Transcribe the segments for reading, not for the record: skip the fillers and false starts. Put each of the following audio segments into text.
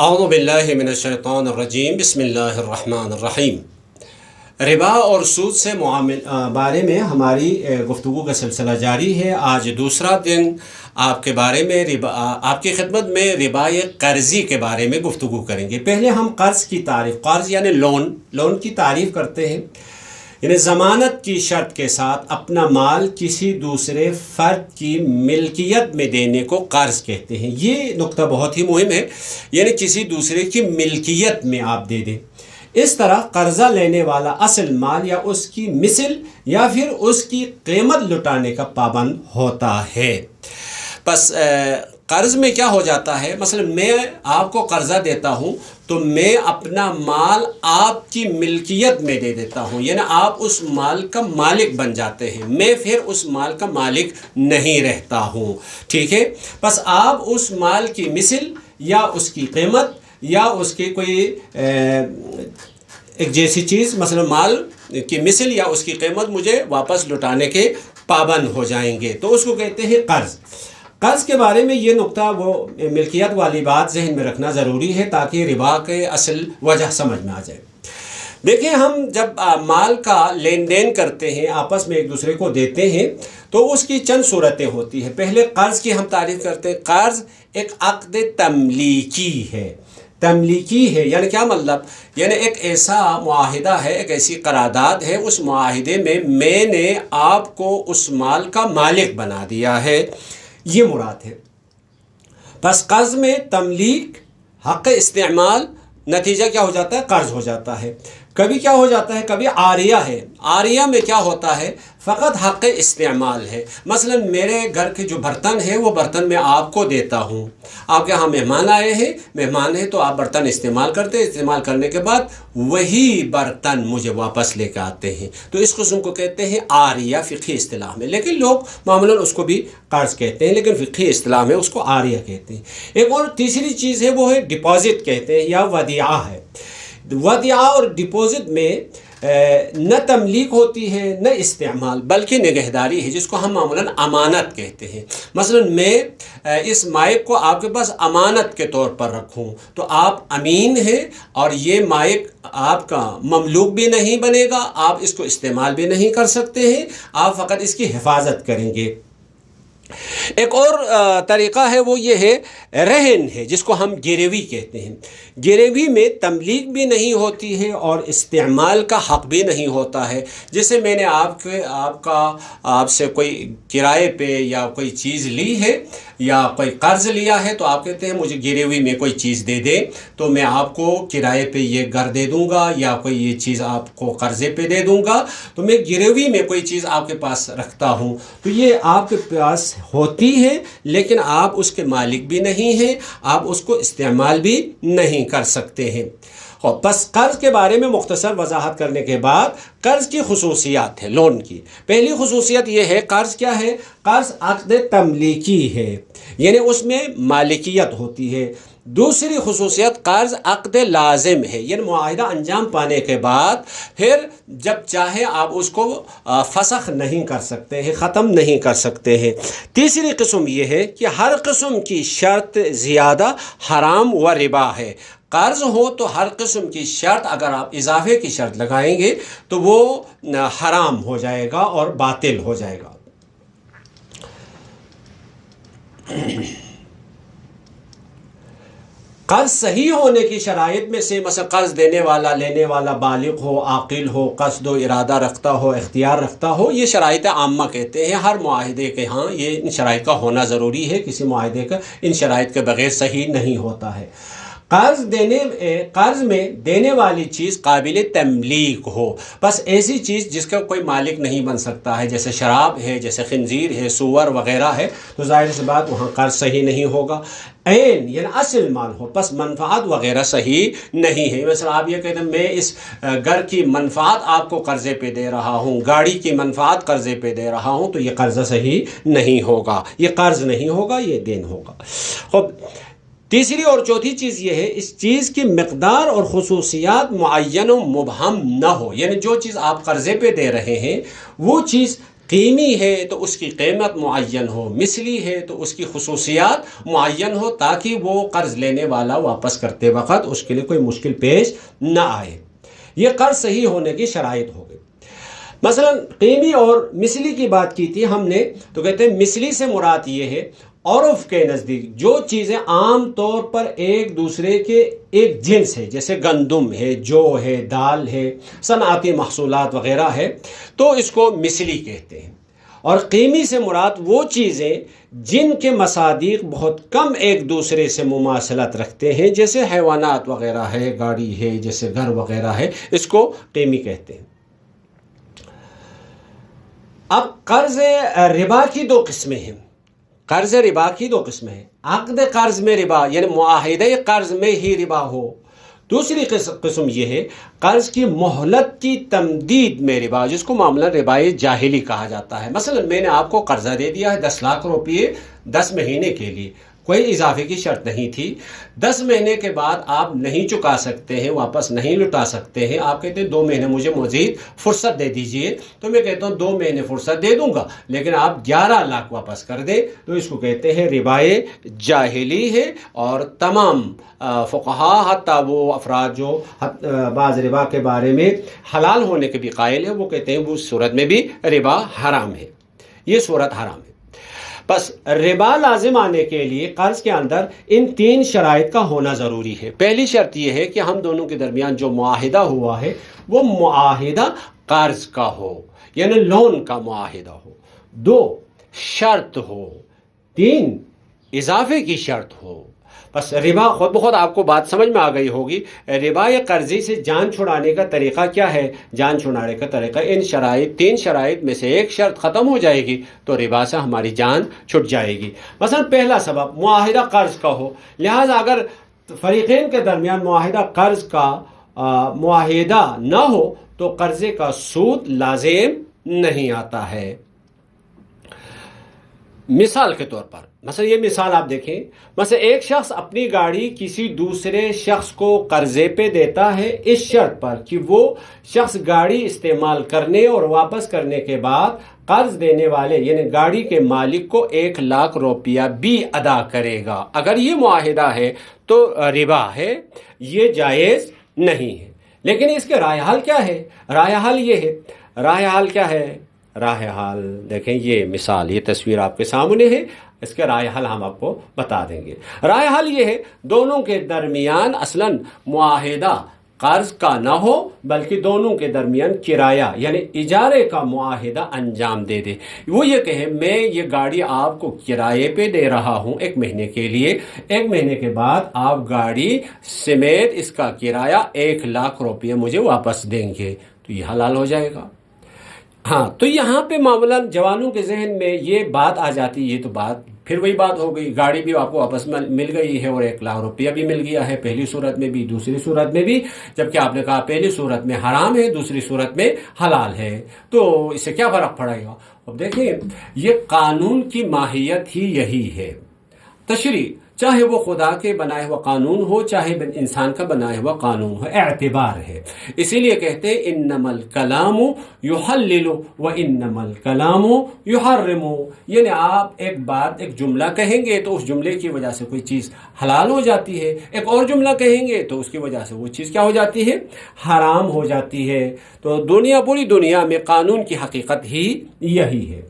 اعوذ باللہ من الشیطان الرجیم بسم اللہ الرحمن الرحیم۔ ربا اور سود سے بارے میں ہماری گفتگو کا سلسلہ جاری ہے۔ آج دوسرا دن آپ کے بارے میں آپ کی خدمت میں ربا قرضی کے بارے میں گفتگو کریں گے۔ پہلے ہم قرض کی تعریف، قرض یعنی لون کی تعریف کرتے ہیں، یعنی ضمانت کی شرط کے ساتھ اپنا مال کسی دوسرے فرد کی ملکیت میں دینے کو قرض کہتے ہیں۔ یہ نقطہ بہت ہی مہم ہے، یعنی کسی دوسرے کی ملکیت میں آپ دے دیں۔ اس طرح قرضہ لینے والا اصل مال یا اس کی مثل یا پھر اس کی قیمت لٹانے کا پابند ہوتا ہے۔ پس قرض میں کیا ہو جاتا ہے، مثلا میں آپ کو قرضہ دیتا ہوں تو میں اپنا مال آپ کی ملکیت میں دے دیتا ہوں، یعنی آپ اس مال کا مالک بن جاتے ہیں، میں پھر اس مال کا مالک نہیں رہتا ہوں، ٹھیک ہے۔ پس آپ اس مال کی مثل یا اس کی قیمت یا اس کی کوئی ایک جیسی چیز، مثلا مال کی مثل یا اس کی قیمت مجھے واپس لٹانے کے پابند ہو جائیں گے، تو اس کو کہتے ہیں قرض۔ قرض کے بارے میں یہ نقطہ، وہ ملکیت والی بات ذہن میں رکھنا ضروری ہے تاکہ ربا کے اصل وجہ سمجھ میں آ جائے۔ دیکھیں، ہم جب مال کا لین دین کرتے ہیں، آپس میں ایک دوسرے کو دیتے ہیں، تو اس کی چند صورتیں ہوتی ہیں۔ پہلے قرض کی ہم تعریف کرتے ہیں۔ قرض ایک عقد تملیکی ہے۔ تملیکی ہے یعنی کیا مطلب؟ یعنی ایک ایسا معاہدہ ہے، ایک ایسی قرارداد ہے، اس معاہدے میں نے آپ کو اس مال کا مالک بنا دیا ہے، یہ مراد ہے۔ پس قرض میں تملیک، حق استعمال، نتیجہ کیا ہو جاتا ہے؟ قرض ہو جاتا ہے۔ کبھی کیا ہو جاتا ہے؟ کبھی عاریہ ہے۔ عاریہ میں کیا ہوتا ہے؟ فقط حق استعمال ہے۔ مثلا میرے گھر کے جو برتن ہے، وہ برتن میں آپ کو دیتا ہوں، آپ کے ہاں مہمان آئے ہیں، مہمان ہیں تو آپ برتن استعمال کرتے ہیں، استعمال کرنے کے بعد وہی برتن مجھے واپس لے کے آتے ہیں، تو اس قسم کو کہتے ہیں عاریہ فقہی اصطلاح میں، لیکن لوگ معمولاً اس کو بھی قرض کہتے ہیں، لیکن فقہی اصطلاح میں اس کو عاریہ کہتے ہیں۔ ایک اور تیسری چیز ہے، وہ ہے ڈپازٹ کہتے ہیں یا ودیعہ ہے۔ ودیعہ اور ڈپازٹ میں نہ تملیک ہوتی ہے نہ استعمال، بلکہ نگہداری ہے، جس کو ہم معمولاً امانت کہتے ہیں۔ مثلا میں اس مائک کو آپ کے پاس امانت کے طور پر رکھوں تو آپ امین ہیں، اور یہ مائک آپ کا مملوک بھی نہیں بنے گا، آپ اس کو استعمال بھی نہیں کر سکتے ہیں، آپ فقط اس کی حفاظت کریں گے۔ ایک اور طریقہ ہے، وہ یہ ہے رہن ہے، جس کو ہم گروی کہتے ہیں۔ گروی میں تملیک بھی نہیں ہوتی ہے اور استعمال کا حق بھی نہیں ہوتا ہے۔ جیسے میں نے آپ سے کوئی کرائے پہ یا کوئی چیز لی ہے یا کوئی قرض لیا ہے، تو آپ کہتے ہیں مجھے گروی میں کوئی چیز دے دیں، تو میں آپ کو کرائے پہ یہ گھر دے دوں گا یا کوئی یہ چیز آپ کو قرضے پہ دے دوں گا، تو میں گروی میں کوئی چیز آپ کے پاس رکھتا ہوں، تو یہ آپ کے پاس ہوتی ہے، لیکن آپ اس کے مالک بھی نہیں ہیں، آپ اس کو استعمال بھی نہیں کر سکتے ہیں۔ پس قرض کے بارے میں مختصر وضاحت کرنے کے بعد قرض کی خصوصیات ہے لون کی۔ پہلی خصوصیت یہ ہے، قرض کیا ہے؟ قرض عقد تملیکی ہے، یعنی اس میں مالکیت ہوتی ہے۔ دوسری خصوصیت، قرض عقد لازم ہے، یعنی معاہدہ انجام پانے کے بعد پھر جب چاہے آپ اس کو فسخ نہیں کر سکتے ہیں، ختم نہیں کر سکتے ہیں۔ تیسری قسم یہ ہے کہ ہر قسم کی شرط زیادہ حرام و ربا ہے۔ قرض ہو تو ہر قسم کی شرط، اگر آپ اضافے کی شرط لگائیں گے تو وہ حرام ہو جائے گا اور باطل ہو جائے گا۔ قرض صحیح ہونے کی شرائط میں سے، مثلا قرض دینے والا لینے والا بالغ ہو، عاقل ہو، قصد و ارادہ رکھتا ہو، اختیار رکھتا ہو، یہ شرائط عامہ کہتے ہیں۔ ہر معاہدے کے ہاں یہ ان شرائط کا ہونا ضروری ہے، کسی معاہدے کا ان شرائط کے بغیر صحیح نہیں ہوتا ہے۔ قرض میں دینے والی چیز قابل تملیک ہو، بس ایسی چیز جس کا کوئی مالک نہیں بن سکتا ہے، جیسے شراب ہے، جیسے خنزیر ہے، سور وغیرہ ہے، تو ظاہر سی بات وہاں قرض صحیح نہیں ہوگا۔ عین یعنی اصل مال ہو، پس منفعت وغیرہ صحیح نہیں ہے۔ مثلا آپ یہ کہتے ہیں میں اس گھر کی منفعت آپ کو قرضے پہ دے رہا ہوں، گاڑی کی منفعت قرضے پہ دے رہا ہوں، تو یہ قرضہ صحیح نہیں ہوگا، یہ قرض نہیں ہوگا، یہ دین ہوگا۔ خب تیسری اور چوتھی چیز یہ ہے، اس چیز کی مقدار اور خصوصیات معین و مبہم نہ ہو، یعنی جو چیز آپ قرضے پہ دے رہے ہیں وہ چیز قیمی ہے تو اس کی قیمت معین ہو، مثلی ہے تو اس کی خصوصیات معین ہو، تاکہ وہ قرض لینے والا واپس کرتے وقت اس کے لیے کوئی مشکل پیش نہ آئے۔ یہ قرض صحیح ہونے کی شرائط ہو گئی۔ مثلا قیمی اور مثلی کی بات کی تھی ہم نے، تو کہتے ہیں مثلی سے مراد یہ ہے عرف کے نزدیک جو چیزیں عام طور پر ایک دوسرے کے ایک جنس ہے، جیسے گندم ہے، جو ہے، دال ہے، صنعتی محصولات وغیرہ ہے، تو اس کو مثلی کہتے ہیں۔ اور قیمی سے مراد وہ چیزیں جن کے مصادیق بہت کم ایک دوسرے سے مماثلت رکھتے ہیں، جیسے حیوانات وغیرہ ہے، گاڑی ہے، جیسے گھر وغیرہ ہے، اس کو قیمی کہتے ہیں۔ اب قرض ربا کی دو قسمیں ہیں۔ قرض ربا کی دو قسمیں ہیں، عقد قرض میں ربا یعنی معاہدہ قرض میں ہی ربا ہو، دوسری قسم یہ ہے قرض کی مہلت کی تمدید میں ربا، جس کو معاملہ ربائے جاہلی کہا جاتا ہے۔ مثلا میں نے آپ کو قرضہ دے دیا ہے 10 لاکھ روپے 10 مہینے کے لیے، کوئی اضافے کی شرط نہیں تھی۔ 10 مہینے کے بعد آپ نہیں چکا سکتے ہیں، واپس نہیں لٹا سکتے ہیں، آپ کہتے ہیں 2 مہینے مجھے مزید فرصت دے دیجئے، تو میں کہتا ہوں 2 مہینے فرصت دے دوں گا، لیکن آپ 11 لاکھ واپس کر دیں، تو اس کو کہتے ہیں ربائے جاہلی ہے۔ اور تمام فقہا، حتیٰ وہ افراد جو بعض ربا کے بارے میں حلال ہونے کے بھی قائل ہیں، وہ کہتے ہیں اس صورت میں بھی ربا حرام ہے، یہ صورت حرام ہے۔ بس ربا لازم آنے کے لیے قرض کے اندر ان 3 شرائط کا ہونا ضروری ہے۔ پہلی شرط یہ ہے کہ ہم دونوں کے درمیان جو معاہدہ ہوا ہے وہ معاہدہ قرض کا ہو، یعنی لون کا معاہدہ ہو۔ 2 شرط ہو، 3 اضافے کی شرط ہو۔ بس ربا خود بخود آپ کو بات سمجھ میں آ گئی ہوگی۔ ربا یا قرضی سے جان چھڑانے کا طریقہ کیا ہے؟ جان چھڑانے کا طریقہ ان شرائط 3 شرائط میں سے ایک شرط ختم ہو جائے گی تو ربا سے ہماری جان چھٹ جائے گی۔ مثلا پہلا سبب معاہدہ قرض کا ہو، لہٰذا اگر فریقین کے درمیان معاہدہ قرض کا معاہدہ نہ ہو تو قرضے کا سود لازم نہیں آتا ہے۔ مثال کے طور پر مثلا یہ مثال آپ دیکھیں، مثلا ایک شخص اپنی گاڑی کسی دوسرے شخص کو قرضے پہ دیتا ہے اس شرط پر کہ وہ شخص گاڑی استعمال کرنے اور واپس کرنے کے بعد قرض دینے والے یعنی گاڑی کے مالک کو 1 لاکھ روپیہ بھی ادا کرے گا۔ اگر یہ معاہدہ ہے تو ربا ہے، یہ جائز نہیں ہے۔ لیکن اس کے رائے حل کیا ہے؟ رائے حل یہ ہے، رائے حل کیا ہے؟ راہ حل دیکھیں، یہ مثال، یہ تصویر آپ کے سامنے ہے، اس کے رائے حل ہم آپ کو بتا دیں گے۔ رائے حل یہ ہے دونوں کے درمیان اصلاً معاہدہ قرض کا نہ ہو بلکہ دونوں کے درمیان کرایہ یعنی اجارے کا معاہدہ انجام دے دے۔ وہ یہ کہے میں یہ گاڑی آپ کو کرائے پہ دے رہا ہوں 1 مہینے کے لیے، 1 مہینے کے بعد آپ گاڑی سمیت اس کا کرایہ 1 لاکھ روپیہ مجھے واپس دیں گے، تو یہ حلال ہو جائے گا۔ ہاں، تو یہاں پہ معاملہ جوانوں کے ذہن میں یہ بات آ جاتی، یہ تو بات پھر وہی بات ہو گئی، گاڑی بھی آپ کو واپس مل گئی ہے اور 1 لاکھ روپیہ بھی مل گیا ہے، پہلی صورت میں بھی دوسری صورت میں بھی، جبکہ آپ نے کہا پہلی صورت میں حرام ہے دوسری صورت میں حلال ہے، تو اس سے کیا فرق پڑے گا؟ اب دیکھیں، یہ قانون کی ماہیت ہی یہی ہے، تشریع، چاہے وہ خدا کے بنائے ہوا قانون ہو چاہے انسان کا بنایا ہوا قانون ہو، اعتبار ہے۔ اسی لیے کہتے ہیں انما الکلام یحلل و انما الکلام یحرم، یعنی آپ ایک بات، ایک جملہ کہیں گے تو اس جملے کی وجہ سے کوئی چیز حلال ہو جاتی ہے، ایک اور جملہ کہیں گے تو اس کی وجہ سے وہ چیز کیا ہو جاتی ہے؟ حرام ہو جاتی ہے۔ تو پوری دنیا میں قانون کی حقیقت ہی یہی ہے۔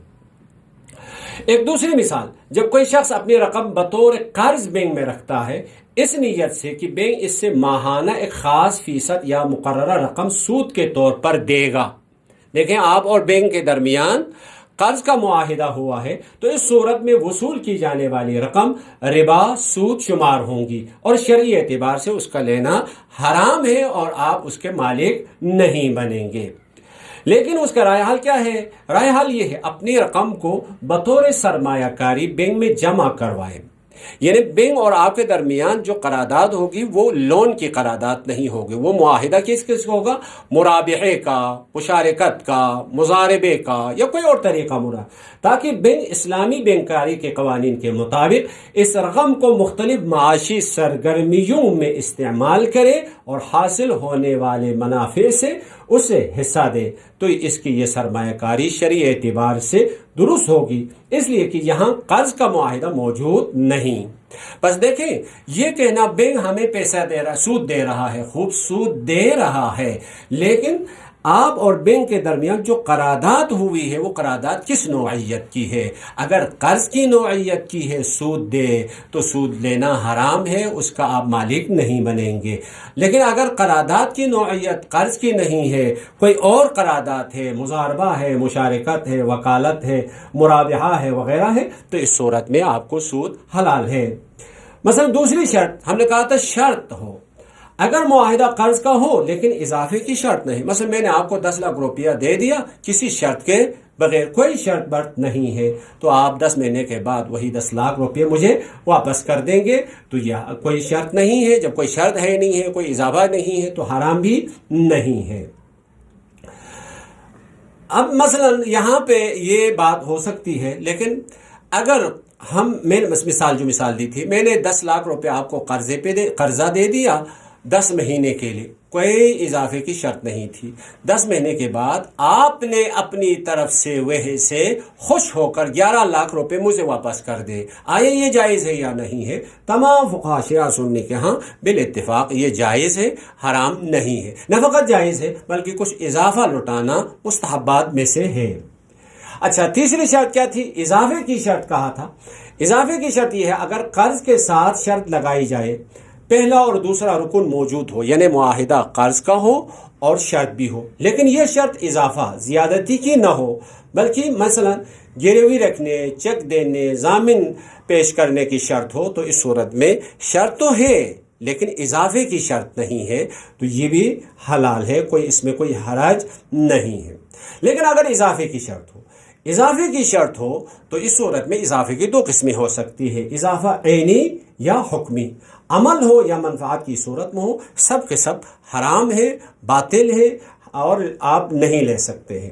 ایک دوسری مثال، جب کوئی شخص اپنی رقم بطور قرض بینک میں رکھتا ہے اس نیت سے کہ بینک اس سے ماہانہ ایک خاص فیصد یا مقررہ رقم سود کے طور پر دے گا۔ دیکھیں، آپ اور بینک کے درمیان قرض کا معاہدہ ہوا ہے تو اس صورت میں وصول کی جانے والی رقم ربا سود شمار ہوں گی اور شرعی اعتبار سے اس کا لینا حرام ہے اور آپ اس کے مالک نہیں بنیں گے۔ لیکن اس کا رائے حل کیا ہے؟ رائے حل یہ ہے اپنی رقم کو بطور سرمایہ کاری بینک میں جمع کروائیں، یعنی بینک اور آپ کے درمیان جو قرارداد ہوگی وہ لون کی قرارداد نہیں ہوگی، وہ معاہدہ کس کس کا ہوگا؟ مرابحے کا، مشارکت کا، مضاربے کا یا کوئی اور طریقہ مراد، تاکہ بینک اسلامی بینکاری کے قوانین کے مطابق اس رقم کو مختلف معاشی سرگرمیوں میں استعمال کرے اور حاصل ہونے والے منافع سے اسے حصہ دے، تو اس کی یہ سرمایہ کاری شرعی اعتبار سے درست ہوگی، اس لیے کہ یہاں قرض کا معاہدہ موجود نہیں۔ بس دیکھیں، یہ کہنا بینک ہمیں پیسہ دے رہا، سود دے رہا ہے، خوب سود دے رہا ہے، لیکن آپ اور بینک کے درمیان جو قرارداد ہوئی ہے وہ قرارداد کس نوعیت کی ہے؟ اگر قرض کی نوعیت کی ہے، سود دے، تو سود لینا حرام ہے، اس کا آپ مالک نہیں بنیں گے۔ لیکن اگر قرارداد کی نوعیت قرض کی نہیں ہے، کوئی اور قرارداد ہے، مضاربہ ہے، مشارکت ہے، وکالت ہے، مرابحہ ہے وغیرہ ہے، تو اس صورت میں آپ کو سود حلال ہے۔ مثلا دوسری شرط، ہم نے کہا تھا شرط ہو، اگر معاہدہ قرض کا ہو لیکن اضافے کی شرط نہیں، مثلا میں نے آپ کو 10 لاکھ روپیہ دے دیا کسی شرط کے بغیر، کوئی شرط برط نہیں ہے، تو آپ 10 مہینے کے بعد وہی 10 لاکھ روپیہ مجھے واپس کر دیں گے، تو یہ کوئی شرط نہیں ہے۔ جب کوئی شرط ہے نہیں ہے، کوئی اضافہ نہیں ہے، تو حرام بھی نہیں ہے۔ اب مثلا یہاں پہ یہ بات ہو سکتی ہے، لیکن اگر میں نے مثال دی تھی، میں نے 10 لاکھ روپے آپ کو قرضہ دے دیا 10 مہینے کے لیے، کوئی اضافے کی شرط نہیں تھی۔ 10 مہینے کے بعد آپ نے اپنی طرف سے وہ سے خوش ہو کر 11 لاکھ روپے مجھے واپس کر دے، آیا یہ جائز ہے یا نہیں ہے؟ تمام فقہاء شیعہ سنی کے ہاں بالاتفاق یہ جائز ہے، حرام نہیں ہے۔ نہ فقط جائز ہے بلکہ کچھ اضافہ لوٹانا مستحبات میں سے ہے۔ اچھا، تیسری شرط کیا تھی؟ اضافے کی شرط کہا تھا۔ اضافے کی شرط یہ ہے اگر قرض کے ساتھ شرط لگائی جائے، پہلا اور دوسرا رکن موجود ہو، یعنی معاہدہ قرض کا ہو اور شرط بھی ہو، لیکن یہ شرط اضافہ زیادتی کی نہ ہو، بلکہ مثلا گروی رکھنے، چیک دینے، ضامن پیش کرنے کی شرط ہو، تو اس صورت میں شرط تو ہے لیکن اضافے کی شرط نہیں ہے، تو یہ بھی حلال ہے، اس میں کوئی حرج نہیں ہے۔ لیکن اگر اضافے کی شرط ہو تو اس صورت میں اضافے کی 2 قسمیں ہو سکتی ہے، اضافہ عینی یا حکمی، عمل ہو یا منفعت کی صورت میں ہو، سب کے سب حرام ہے، باطل ہے اور آپ نہیں لے سکتے ہیں۔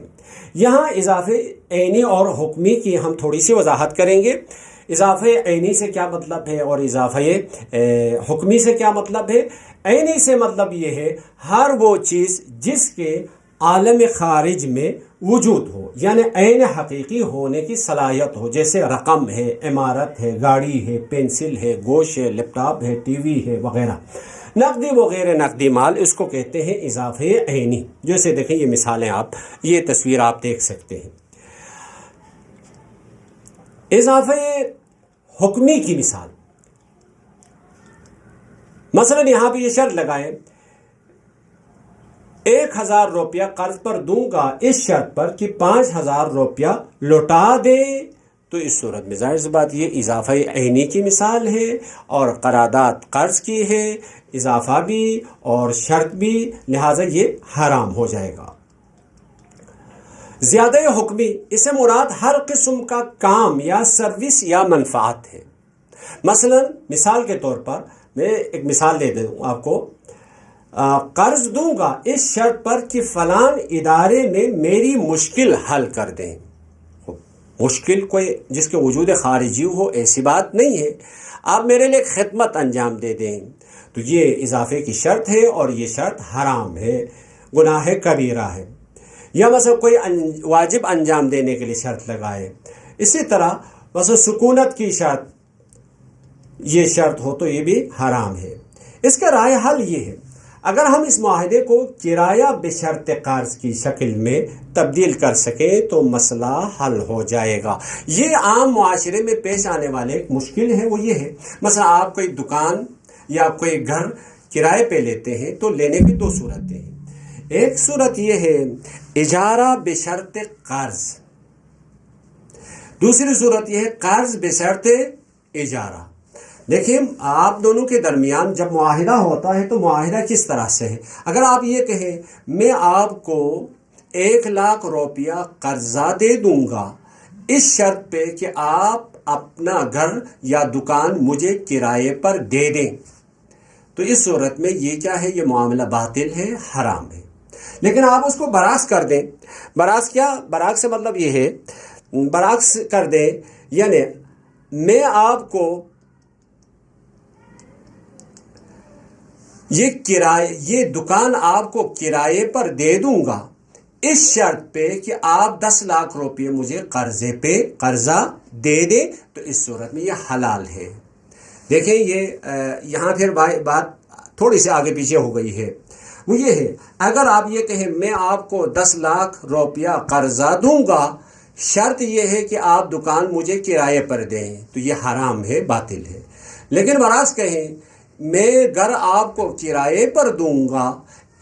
یہاں اضافے عینی اور حکمی کی ہم تھوڑی سی وضاحت کریں گے۔ اضافے عینی سے کیا مطلب ہے اور اضافے حکمی سے کیا مطلب ہے؟ عینی سے مطلب یہ ہے ہر وہ چیز جس کے عالم خارج میں وجود ہو، یعنی عین حقیقی ہونے کی صلاحیت ہو، جیسے رقم ہے، عمارت ہے، گاڑی ہے، پینسل ہے، گوشت ہے، لیپ ٹاپ ہے، ٹی وی ہے وغیرہ، نقدی وغیرہ نقدی مال، اس کو کہتے ہیں اضافے عینی۔ جیسے دیکھیں یہ مثالیں، یہ تصویر آپ دیکھ سکتے ہیں۔ اضافے حکمی کی مثال، مثلا یہاں پہ یہ شرط لگائیں 1000 روپیہ قرض پر دوں گا اس شرط پر کہ 5000 روپیہ لوٹا دے، تو اس صورت میں ظاہر سی بات یہ اضافہ عینی کی مثال ہے اور قرارداد قرض کی ہے، اضافہ بھی اور شرط بھی، لہٰذا یہ حرام ہو جائے گا۔ زیادہ حکمی، اس سے مراد ہر قسم کا کام یا سروس یا منفعت ہے۔ مثلا مثال کے طور پر میں ایک مثال دے دوں آپ کو، قرض دوں گا اس شرط پر کہ فلان ادارے میں میری مشکل حل کر دیں۔ مشکل کوئی جس کے وجود خارجی ہو ایسی بات نہیں ہے، آپ میرے لیے خدمت انجام دے دیں، تو یہ اضافے کی شرط ہے اور یہ شرط حرام ہے، گناہ کبیرہ ہے۔ یا مثلا کوئی واجب انجام دینے کے لیے شرط لگائے، اسی طرح مثلا سکونت کی شرط، یہ شرط ہو تو یہ بھی حرام ہے۔ اس کا رائے حل یہ ہے، اگر ہم اس معاہدے کو کرایہ بشرط قرض کی شکل میں تبدیل کر سکیں تو مسئلہ حل ہو جائے گا۔ یہ عام معاشرے میں پیش آنے والے ایک مشکل ہے، وہ یہ ہے مثلا آپ کوئی دکان یا کوئی گھر کرائے پہ لیتے ہیں تو لینے کی 2 صورتیں ہیں۔ ایک صورت یہ ہے اجارہ بشرط قرض، دوسری صورت یہ ہے قرض بشرط اجارہ۔ دیکھیں آپ دونوں کے درمیان جب معاہدہ ہوتا ہے تو معاہدہ کس طرح سے ہے؟ اگر آپ یہ کہیں میں آپ کو 1 لاکھ روپیہ قرضہ دے دوں گا اس شرط پہ کہ آپ اپنا گھر یا دکان مجھے کرائے پر دے دیں، تو اس صورت میں یہ کیا ہے؟ یہ معاملہ باطل ہے، حرام ہے۔ لیکن آپ اس کو برعکس کر دیں۔ برعکس کیا؟ برعکس سے مطلب یہ ہے، برعکس کر دیں یعنی میں آپ کو یہ دکان آپ کو کرائے پر دے دوں گا اس شرط پہ کہ آپ 10 لاکھ روپے مجھے قرضے پہ قرضہ دے دیں، تو اس صورت میں یہ حلال ہے۔ دیکھیں یہ یہاں پھر بات تھوڑی سی آگے پیچھے ہو گئی ہے، وہ یہ ہے اگر آپ یہ کہیں میں آپ کو 10 لاکھ روپیہ قرضہ دوں گا، شرط یہ ہے کہ آپ دکان مجھے کرائے پر دیں، تو یہ حرام ہے، باطل ہے۔ لیکن برعکس کہیں میں گھر آپ کو کرائے پر دوں گا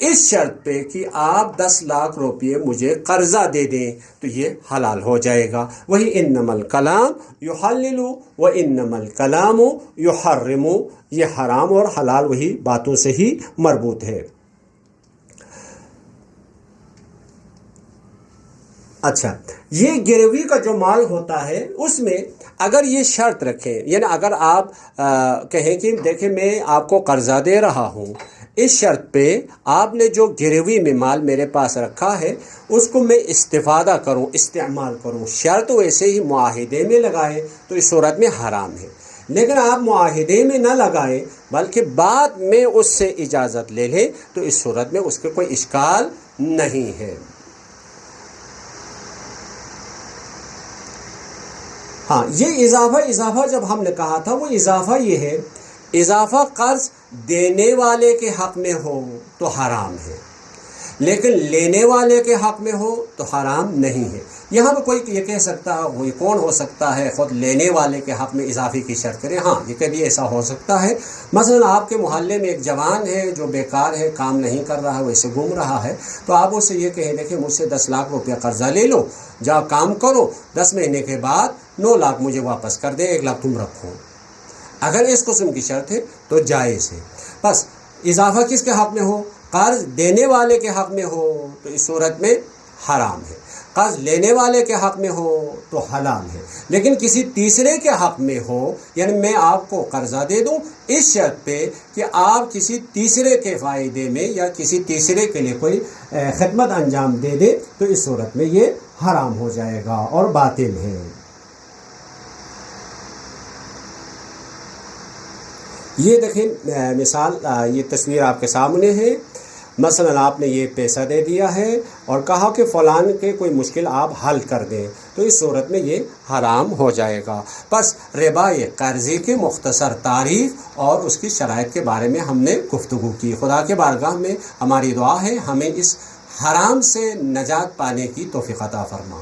اس شرط پہ کہ آپ 10 لاکھ روپے مجھے قرضہ دے دیں، تو یہ حلال ہو جائے گا۔ وہی انما الکلام یحلل و انما الکلام یحرم، یہ حرام اور حلال وہی باتوں سے ہی مربوط ہے۔ اچھا، یہ گروی کا جو مال ہوتا ہے اس میں اگر یہ شرط رکھیں، یعنی اگر آپ کہیں کہ دیکھیں میں آپ کو قرضہ دے رہا ہوں، اس شرط پہ آپ نے جو گروی میں مال میرے پاس رکھا ہے اس کو میں استفادہ کروں، استعمال کروں، شرط ویسے ہی معاہدے میں لگائے تو اس صورت میں حرام ہے۔ لیکن آپ معاہدے میں نہ لگائیں بلکہ بعد میں اس سے اجازت لے لیں تو اس صورت میں اس کے کوئی اشکال نہیں ہے۔ ہاں، یہ اضافہ جب ہم نے کہا تھا وہ اضافہ یہ ہے، اضافہ قرض دینے والے کے حق میں ہو تو حرام ہے، لیکن لینے والے کے حق میں ہو تو حرام نہیں ہے۔ یہاں پہ کوئی یہ کہہ سکتا ہے، وہی کون ہو سکتا ہے خود لینے والے کے حق میں اضافے کی شرط کرے؟ ہاں، یہ کبھی ایسا ہو سکتا ہے۔ مثلا آپ کے محلے میں ایک جوان ہے جو بیکار ہے، کام نہیں کر رہا ہے، ویسے گھوم رہا ہے، تو آپ اس سے یہ کہیں دیکھیں مجھ سے 10 لاکھ روپیہ قرضہ لے لو، جاؤ کام کرو، 10 مہینے کے بعد 9 لاکھ مجھے واپس کر دے، 1 لاکھ تم رکھو۔ اگر اس قسم کی شرط ہے تو جائز ہے۔ بس اضافہ کس کے حق میں ہو؟ قرض دینے والے کے حق میں ہو تو اس صورت میں حرام ہے، قرض لینے والے کے حق میں ہو تو حلال ہے۔ لیکن کسی تیسرے کے حق میں ہو، یعنی میں آپ کو قرضہ دے دوں اس شرط پہ کہ آپ کسی تیسرے کے فائدے میں یا کسی تیسرے کے لیے کوئی خدمت انجام دے دیں، تو اس صورت میں یہ حرام ہو جائے گا اور باطل ہے۔ یہ دیکھیں مثال، یہ تصویر آپ کے سامنے ہے۔ مثلا آپ نے یہ پیسہ دے دیا ہے اور کہا کہ فلان کے کوئی مشکل آپ حل کر دیں، تو اس صورت میں یہ حرام ہو جائے گا۔ بس ربا یہ قرضے کی مختصر تعریف اور اس کی شرائط کے بارے میں ہم نے گفتگو کی۔ خدا کے بارگاہ میں ہماری دعا ہے ہمیں اس حرام سے نجات پانے کی توفیق عطا فرما۔